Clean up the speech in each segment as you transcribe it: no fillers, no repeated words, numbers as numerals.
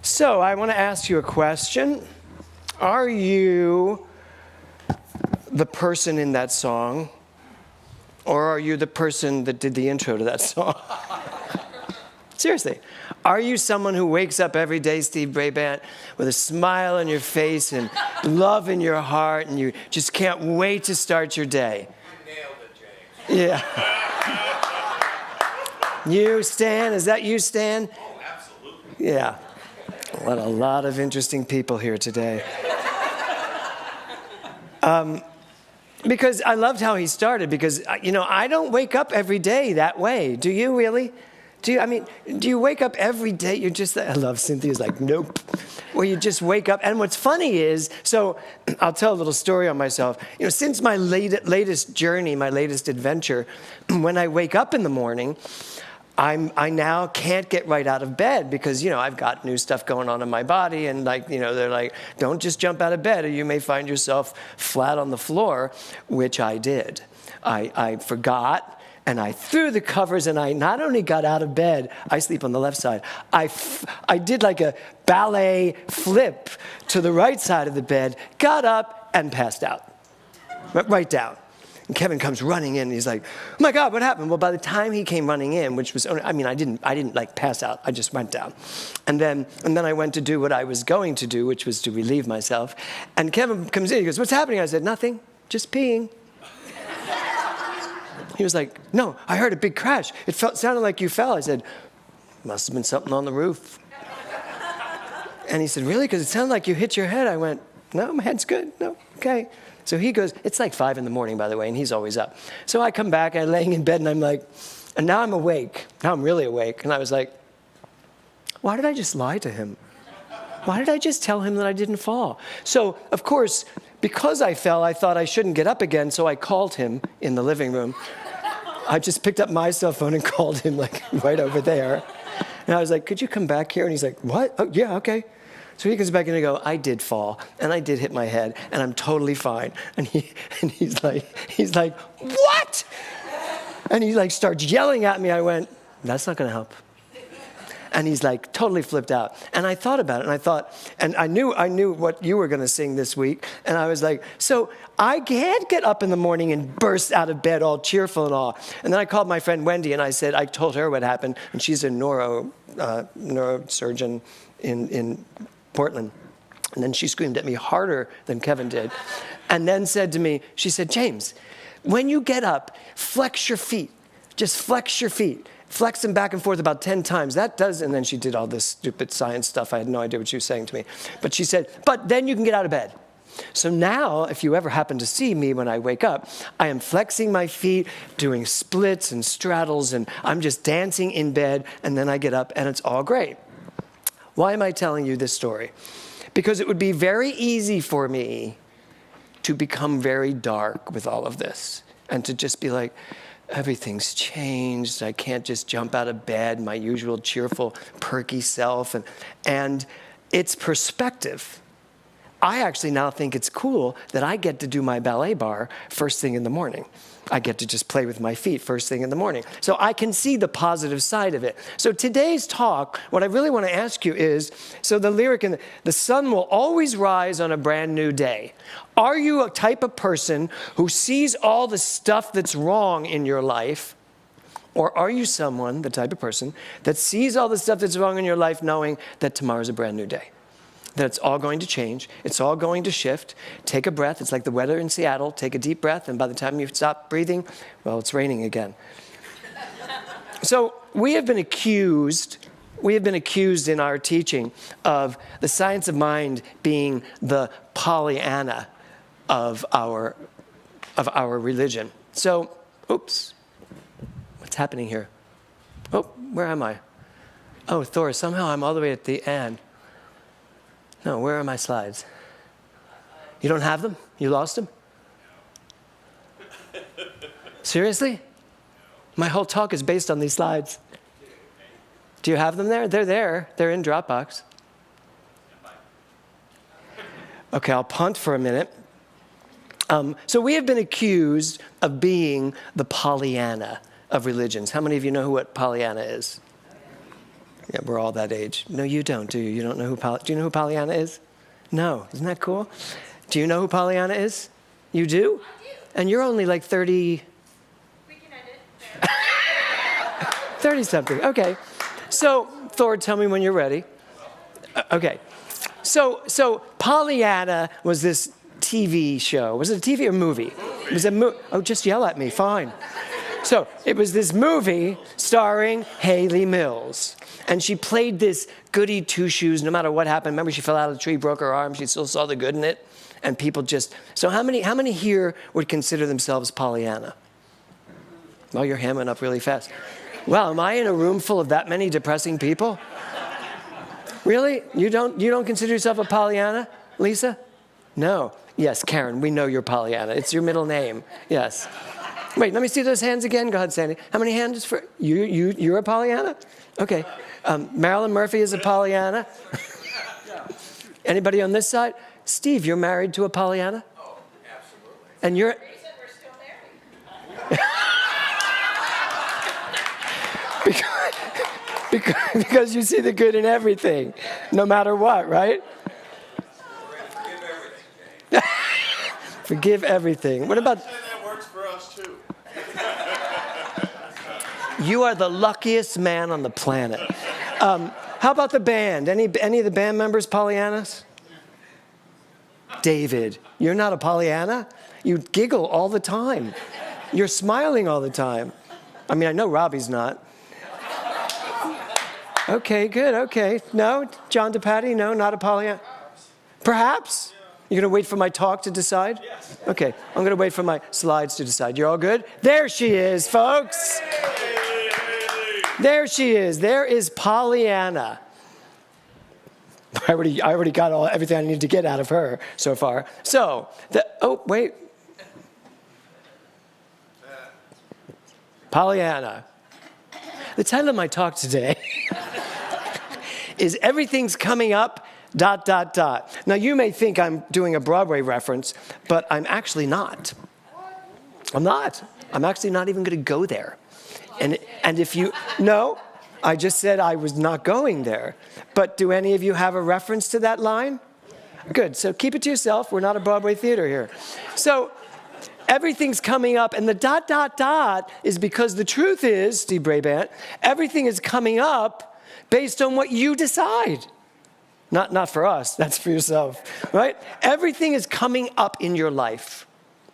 So I want to ask you a question. Are you the person in that song, or are you the person that did the intro to that song? Seriously. Are you someone who wakes up every day, Steve Brabant, with a smile on your face and love in your heart, and you just can't wait to start your day? You nailed it, James. Yeah. You, Stan? Is that you, Stan? Oh, absolutely. Yeah. What a lot of interesting people here today. Because I loved how he started, because, I don't wake up every day that way. Do you really? Do you wake up every day? You're just, I love Cynthia's like, nope. Where you just wake up. And what's funny is, so I'll tell a little story on myself. Since my latest journey, my latest adventure, when I wake up in the morning, I now can't get right out of bed because, I've got new stuff going on in my body. And they're like, don't just jump out of bed or you may find yourself flat on the floor, which I did. I forgot. And I threw the covers, and I not only got out of bed, I sleep on the left side, I did like a ballet flip to the right side of the bed, got up, and passed out. Right down. And Kevin comes running in, and he's like, oh my God, what happened? Well, by the time he came running in, which was, I didn't like pass out, I just went down. And then I went to do what I was going to do, which was to relieve myself. And Kevin comes in, he goes, what's happening? I said, nothing, just peeing. He was like, no, I heard a big crash. It sounded like you fell. I said, must have been something on the roof. And he said, really? Because it sounded like you hit your head. I went, no, my head's good. No, okay. So he goes, it's like 5 a.m, by the way, and he's always up. So I come back, I'm laying in bed, and I'm like, and now I'm awake. Now I'm really awake. And I was like, why did I just lie to him? Why did I just tell him that I didn't fall? So, of course, because I fell, I thought I shouldn't get up again, so I called him in the living room. I just picked up my cell phone and called him, like, right over there. And I was like, could you come back here? And he's like, what? Oh, yeah, okay. So he comes back and I go, I did fall, and I did hit my head, and I'm totally fine. And he's like, what? And he like starts yelling at me. I went, that's not going to help. And he's like totally flipped out. And I thought about it, and I knew what you were going to sing this week. And I was like, so I can't get up in the morning and burst out of bed all cheerful and all. And then I called my friend Wendy, and I told her what happened. And she's a neurosurgeon in Portland. And then she screamed at me harder than Kevin did. And then said to me, she said, James, when you get up, flex your feet. Just flex your feet. Flex them back and forth about 10 times. That does, and then she did all this stupid science stuff. I had no idea what she was saying to me. But she said, but then you can get out of bed. So now, if you ever happen to see me when I wake up, I am flexing my feet, doing splits and straddles, and I'm just dancing in bed, and then I get up, and it's all great. Why am I telling you this story? Because it would be very easy for me to become very dark with all of this, and to just be like, everything's changed. I can't just jump out of bed, my usual cheerful, perky self. And it's perspective. I actually now think it's cool that I get to do my ballet bar first thing in the morning. I get to just play with my feet first thing in the morning. So I can see the positive side of it. So today's talk, what I really want to ask you is, so the lyric in the sun will always rise on a brand new day. Are you a type of person who sees all the stuff that's wrong in your life? Or are you someone, the type of person, that sees all the stuff that's wrong in your life knowing that tomorrow's a brand new day? That it's all going to change. It's all going to shift. Take a breath. It's like the weather in Seattle. Take a deep breath, and by the time you stop breathing, well, it's raining again. So we have been accused in our teaching of the science of mind being the Pollyanna of our religion. So, oops, what's happening here? Oh, where am I? Oh, Thor, somehow I'm all the way at the end. No, where are my slides? You don't have them? You lost them? Seriously? My whole talk is based on these slides. Do you have them there? They're there. They're in Dropbox. Okay, I'll punt for a minute. So we have been accused of being the Pollyanna of religions. How many of you know what Pollyanna is? Yeah, we're all that age. No, you don't, do you? You don't know who do you know who Pollyanna is? No. Isn't that cool? Do you know who Pollyanna is? You do? I do. And you're only like 30... We can end it there. 30-something. Okay. So, Thor, tell me when you're ready. Okay. So Pollyanna was this TV show. Was it a TV or movie? It was a movie. Oh, just yell at me. Fine. So it was this movie starring Haley Mills. And she played this goody two-shoes no matter what happened. Remember, she fell out of the tree, broke her arm. She still saw the good in it. And people just... So how many here would consider themselves Pollyanna? Well, you're hamming up really fast. Wow, am I in a room full of that many depressing people? Really? You don't consider yourself a Pollyanna, Lisa? No. Yes, Karen, we know you're Pollyanna. It's your middle name. Yes. Wait, let me see those hands again. Go ahead, Sandy. How many hands for you? You're a Pollyanna? Okay. Marilyn Murphy is a Pollyanna. Anybody on this side? Steve, you're married to a Pollyanna? Oh, absolutely. And you're... Reason we're still married. because you see the good in everything, no matter what, right? Forgive everything, James. Forgive everything. What about... And that works for us, too. You are the luckiest man on the planet. How about the band? Any of the band members Pollyannas? David, you're not a Pollyanna? You giggle all the time. You're smiling all the time. I mean, I know Robbie's not. Okay, good, okay. No? John DePatty, no, not a Pollyanna? Perhaps? You're going to wait for my talk to decide? Yes. Okay, I'm going to wait for my slides to decide. You're all good? There she is, folks. There she is. There is Pollyanna. I already got everything I needed to get out of her so far. So, wait. Pollyanna. The title of my talk today is Everything's Coming Up, ... Now, you may think I'm doing a Broadway reference, but I'm actually not. I'm not. I'm actually not even going to go there. And if you... No, I just said I was not going there. But do any of you have a reference to that line? Good. So keep it to yourself. We're not a Broadway theater here. So everything's coming up. And the ... is because the truth is, Steve Brabant, everything is coming up based on what you decide. Not for us. That's for yourself. Right? Everything is coming up in your life,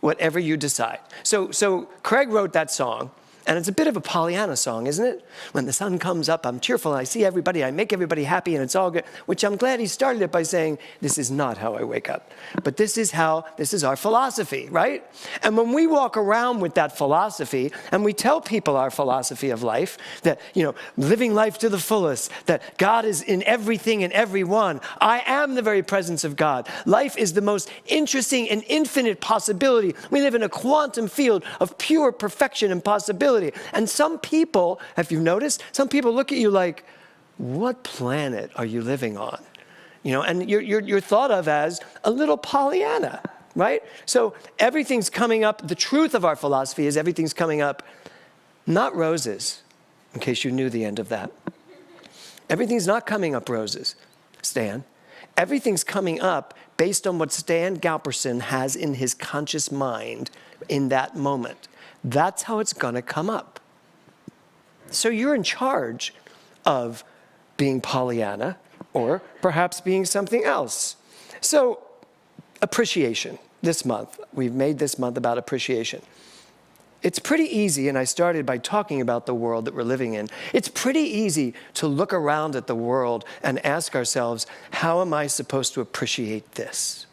whatever you decide. So Craig wrote that song. And it's a bit of a Pollyanna song, isn't it? When the sun comes up, I'm cheerful, and I see everybody, I make everybody happy, and it's all good. Which I'm glad he started it by saying, this is not how I wake up. But this is our philosophy, right? And when we walk around with that philosophy, and we tell people our philosophy of life, that, living life to the fullest, that God is in everything and everyone. I am the very presence of God. Life is the most interesting and infinite possibility. We live in a quantum field of pure perfection and possibility. And some people, have you noticed? Some people look at you like, what planet are you living on? And you're thought of as a little Pollyanna, right? So everything's coming up. The truth of our philosophy is everything's coming up, not roses, in case you knew the end of that. Everything's not coming up roses, Stan. Everything's coming up based on what Stan Galperson has in his conscious mind in that moment. That's how it's going to come up. So you're in charge of being Pollyanna or perhaps being something else. So appreciation. This month, we've made this month about appreciation. It's pretty easy, and I started by talking about the world that we're living in. It's pretty easy to look around at the world and ask ourselves, how am I supposed to appreciate this?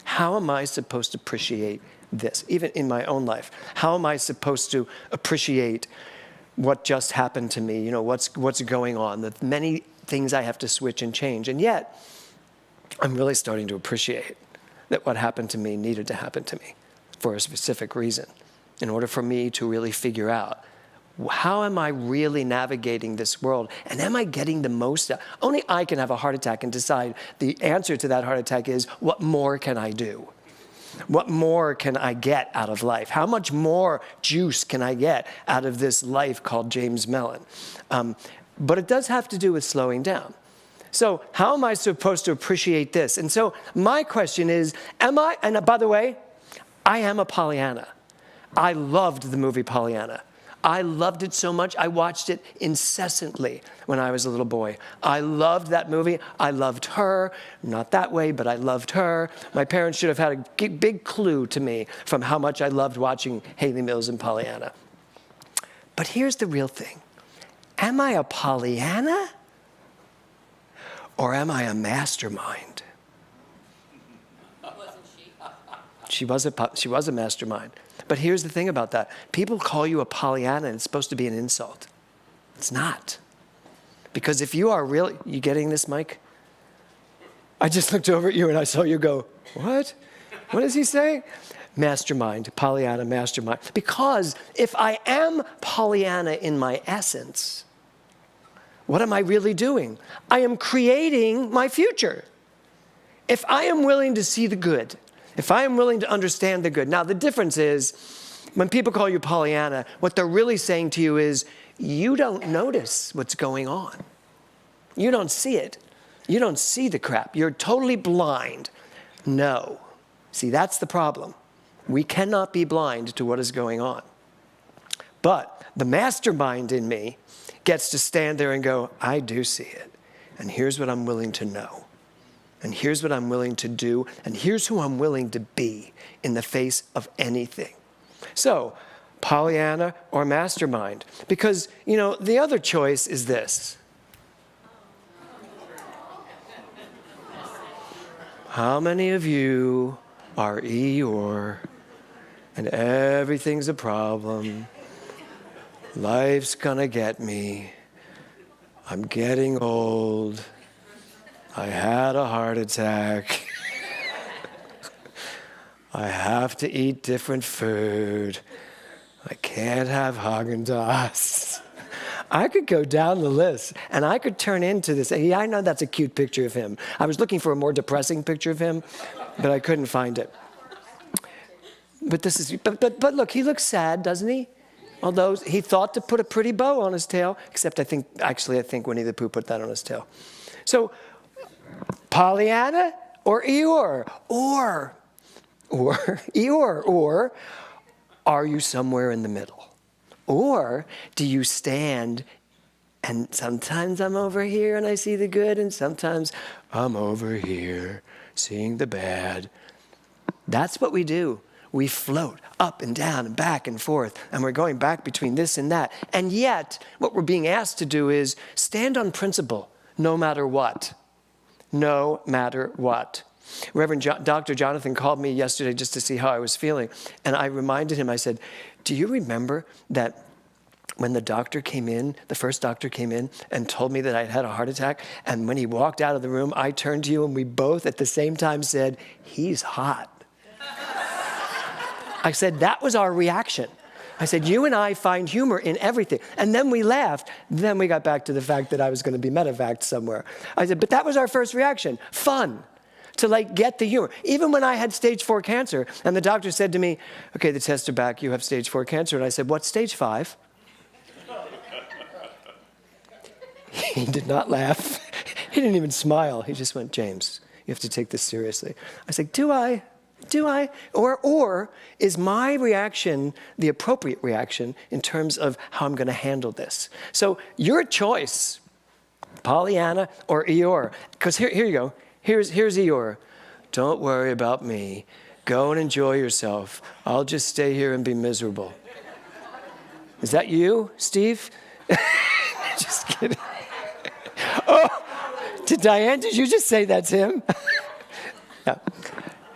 How am I supposed to appreciate this, even in my own life? How am I supposed to appreciate what just happened to me? What's going on, the many things I have to switch and change. And yet, I'm really starting to appreciate that what happened to me needed to happen to me for a specific reason, in order for me to really figure out, how am I really navigating this world? And am I getting the most out? Only I can have a heart attack and decide the answer to that heart attack is, what more can I do? What more can I get out of life? How much more juice can I get out of this life called James Mellon? But it does have to do with slowing down. So how am I supposed to appreciate this? And so my question is, and by the way, I am a Pollyanna. I loved the movie Pollyanna. I loved it so much, I watched it incessantly when I was a little boy. I loved that movie. I loved her. Not that way, but I loved her. My parents should have had a big clue to me from how much I loved watching Haley Mills and Pollyanna. But here's the real thing. Am I a Pollyanna? Or am I a mastermind? Wasn't she? She was a mastermind. But here's the thing about that. People call you a Pollyanna and it's supposed to be an insult. It's not. Because if you are really, you getting this, Mike? I just looked over at you and I saw you go, what? What does he say? Mastermind, Pollyanna, mastermind. Because if I am Pollyanna in my essence, what am I really doing? I am creating my future. If I am willing to see the good, if I am willing to understand the good. Now, the difference is, when people call you Pollyanna, what they're really saying to you is, you don't notice what's going on. You don't see it. You don't see the crap. You're totally blind. No. See, that's the problem. We cannot be blind to what is going on. But the mastermind in me gets to stand there and go, I do see it. And here's what I'm willing to know. And here's what I'm willing to do. And here's who I'm willing to be in the face of anything. So, Pollyanna or mastermind. Because, the other choice is this. How many of you are Eeyore and everything's a problem? Life's gonna get me. I'm getting old. I had a heart attack. I have to eat different food. I can't have Haagen-Dazs. I could go down the list, and I could turn into this. Yeah, I know that's a cute picture of him. I was looking for a more depressing picture of him, but I couldn't find it. But look, he looks sad, doesn't he? Although he thought to put a pretty bow on his tail, except I think Winnie the Pooh put that on his tail. So, Pollyanna or Eeyore? Or Eeyore, or are you somewhere in the middle? Or do you stand and sometimes I'm over here and I see the good and sometimes I'm over here seeing the bad? That's what we do. We float up and down and back and forth, and we're going back between this and that. And yet, what we're being asked to do is stand on principle, no matter what. No matter what. Reverend Dr. Jonathan called me yesterday just to see how I was feeling, and I reminded him, I said, do you remember that when the first doctor came in and told me that I'd had a heart attack, and when he walked out of the room, I turned to you and we both at the same time said, he's hot. I said, that was our reaction. I said, you and I find humor in everything. And then we laughed. Then we got back to the fact that I was going to be medevaced somewhere. I said, but that was our first reaction. Fun. To get the humor. Even when I had stage 4 cancer, and the doctor said to me, okay, the tests are back, you have stage 4 cancer. And I said, what's stage 5? He did not laugh. He didn't even smile. He just went, James, you have to take this seriously. I said, do I? Do I? Or is my reaction the appropriate reaction in terms of how I'm going to handle this? So your choice, Pollyanna or Eeyore. Because here you go. Here's Eeyore. Don't worry about me. Go and enjoy yourself. I'll just stay here and be miserable. Is that you, Steve? Just kidding. Oh, Diane, did you just say that's him? Yeah.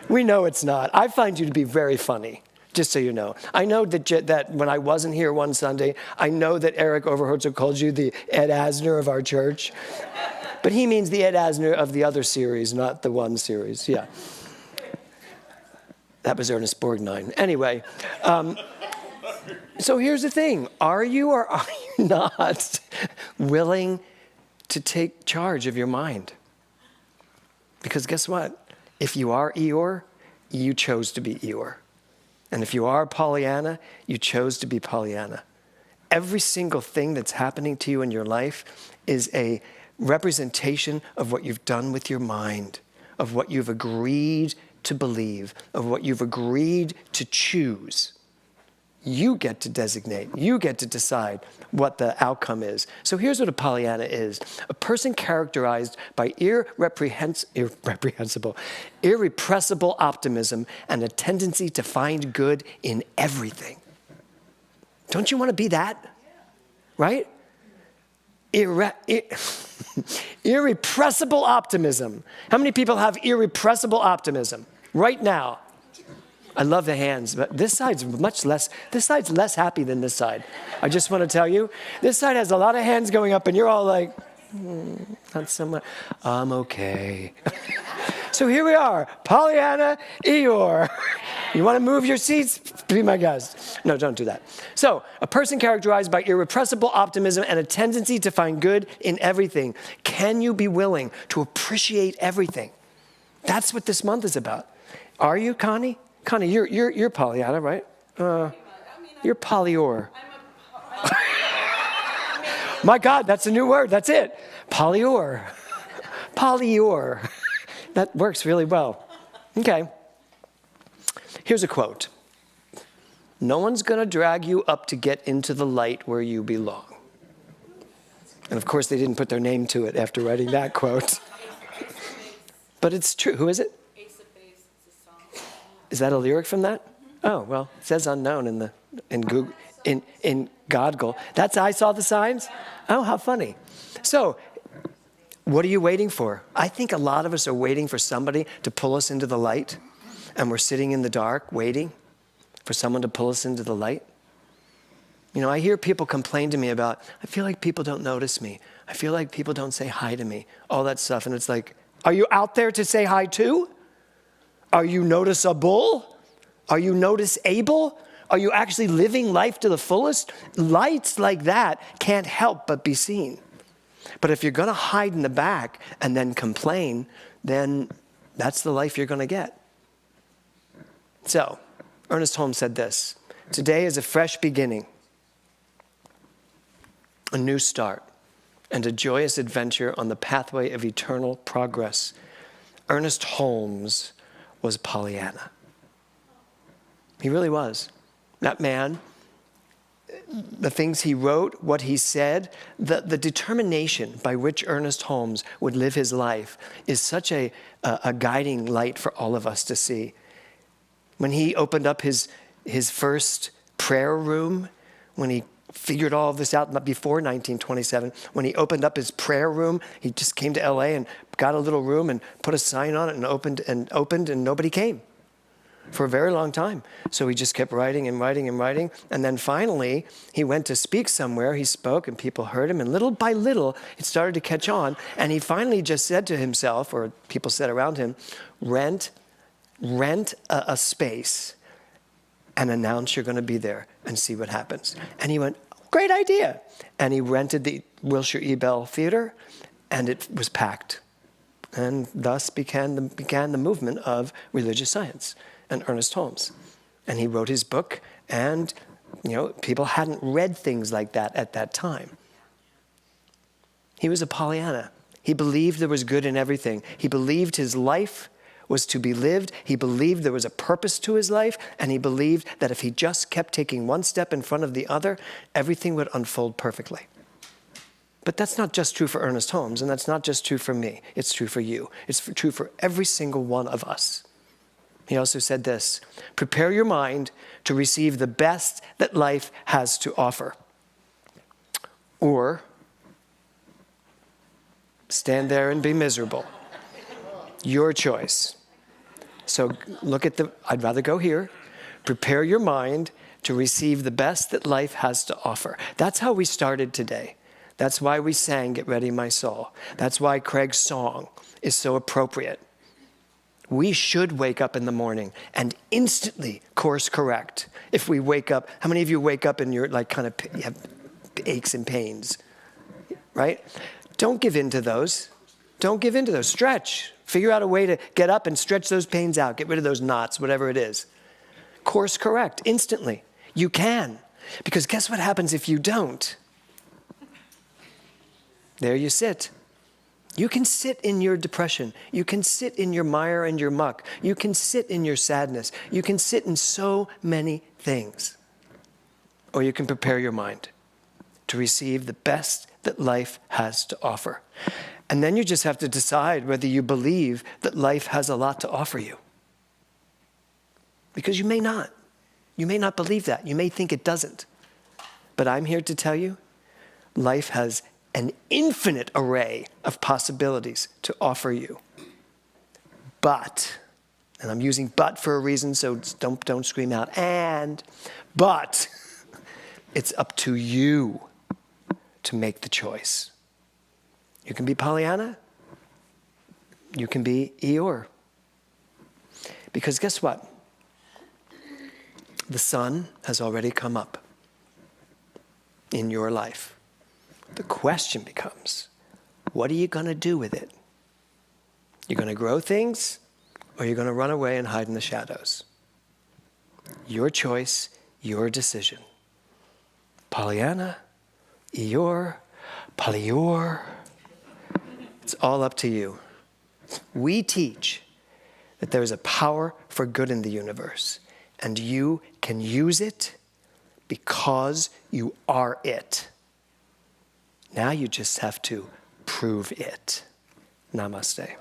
We know it's not. I find you to be very funny, just so you know. I know that when I wasn't here one Sunday, I know that Eric Overholtzer called you the Ed Asner of our church. But he means the Ed Asner of the other series, not the one series. Yeah. That was Ernest Borgnine. Anyway, so here's the thing. Are you or are you not willing to take charge of your mind? Because guess what? If you are Eeyore, you chose to be Eeyore. And if you are Pollyanna, you chose to be Pollyanna. every single thing that's happening to you in your life is a representation of what you've done with your mind, of what you've agreed to believe, of what you've agreed to choose. You get to designate, you get to decide what the outcome is. So here's what a Pollyanna is. A person characterized by irrepressible optimism and a tendency to find good in everything. Don't you want to be that? Right? Irrepressible optimism. How many people have irrepressible optimism right now? I love the hands, but this side's less happy than this side. I just want to tell you, this side has a lot of hands going up and you're all like, not so much. I'm okay. So here we are, Pollyanna, Eeyore. You want to move your seats? Be my guest. No, don't do that. So, a person characterized by irrepressible optimism and a tendency to find good in everything. Can you be willing to appreciate everything? That's what this month is about. Are you, Connie? Connie, you're Pollyanna, right? You're Pollyor. My God, that's a new word. That's it. Pollyor. Pollyor. That works really well. Okay. Here's a quote. No one's going to drag you up to get into the light where you belong. And of course, they didn't put their name to it after writing that quote. But it's true. Who is it? Is that a lyric from that? Oh, well, it says unknown in Google, in Godgle. That's I saw the signs? Oh, how funny. So, what are you waiting for? I think a lot of us are waiting for somebody to pull us into the light, and we're sitting in the dark waiting for someone to pull us into the light. You know, I hear people complain to me about, I feel like people don't notice me. I feel like people don't say hi to me, all that stuff. And it's like, are you out there to say hi too? Are you noticeable? Are you noticeable? Are you actually living life to the fullest? Lights like that can't help but be seen. But if you're going to hide in the back and then complain, then that's the life you're going to get. So, Ernest Holmes said this, today is a fresh beginning, a new start, and a joyous adventure on the pathway of eternal progress. Ernest Holmes was Pollyanna. He really was. That man, the things he wrote, what he said, the determination by which Ernest Holmes would live his life is such a guiding light for all of us to see. When he opened up his first prayer room, when he figured all of this out before 1927, when he opened up his prayer room, he just came to LA and got a little room and put a sign on it and opened and nobody came for a very long time. So he just kept writing and writing and writing. And then finally, he went to speak somewhere. He spoke and people heard him. And little by little, it started to catch on. And he finally just said to himself, or people said around him, rent a space and announce you're going to be there and see what happens. And he went, great idea. And he rented the Wilshire E. Bell Theater, and it was packed. And thus began the movement of religious science and Ernest Holmes. And he wrote his book, and people hadn't read things like that at that time. He was a Pollyanna. He believed there was good in everything. He believed his life was to be lived. He believed there was a purpose to his life, and he believed that if he just kept taking one step in front of the other, everything would unfold perfectly. But that's not just true for Ernest Holmes, and that's not just true for me. It's true for you. It's true for every single one of us. He also said this, prepare your mind to receive the best that life has to offer. Or stand there and be miserable. Your choice. So look at I'd rather go here. Prepare your mind to receive the best that life has to offer. That's how we started today. That's why we sang Get Ready, My Soul. That's why Craig's song is so appropriate. We should wake up in the morning and instantly course correct. If we wake up, how many of you wake up and you're you have aches and pains, right? Don't give in to those. Don't give in to those. Stretch. Figure out a way to get up and stretch those pains out. Get rid of those knots, whatever it is. Course correct instantly. You can. Because guess what happens if you don't? There you sit. You can sit in your depression. You can sit in your mire and your muck. You can sit in your sadness. You can sit in so many things. Or you can prepare your mind to receive the best that life has to offer. And then you just have to decide whether you believe that life has a lot to offer you. Because you may not. You may not believe that. You may think it doesn't. But I'm here to tell you, life has an infinite array of possibilities to offer you. But, and I'm using but for a reason, so don't scream out, but it's up to you to make the choice. You can be Pollyanna. You can be Eeyore. Because guess what? The sun has already come up in your life. The question becomes, what are you going to do with it? You're going to grow things, or you're going to run away and hide in the shadows? Your choice, your decision. Pollyanna, Eeyore, Pollyore. It's all up to you. We teach that there is a power for good in the universe, and you can use it because you are it. Now you just have to prove it. Namaste.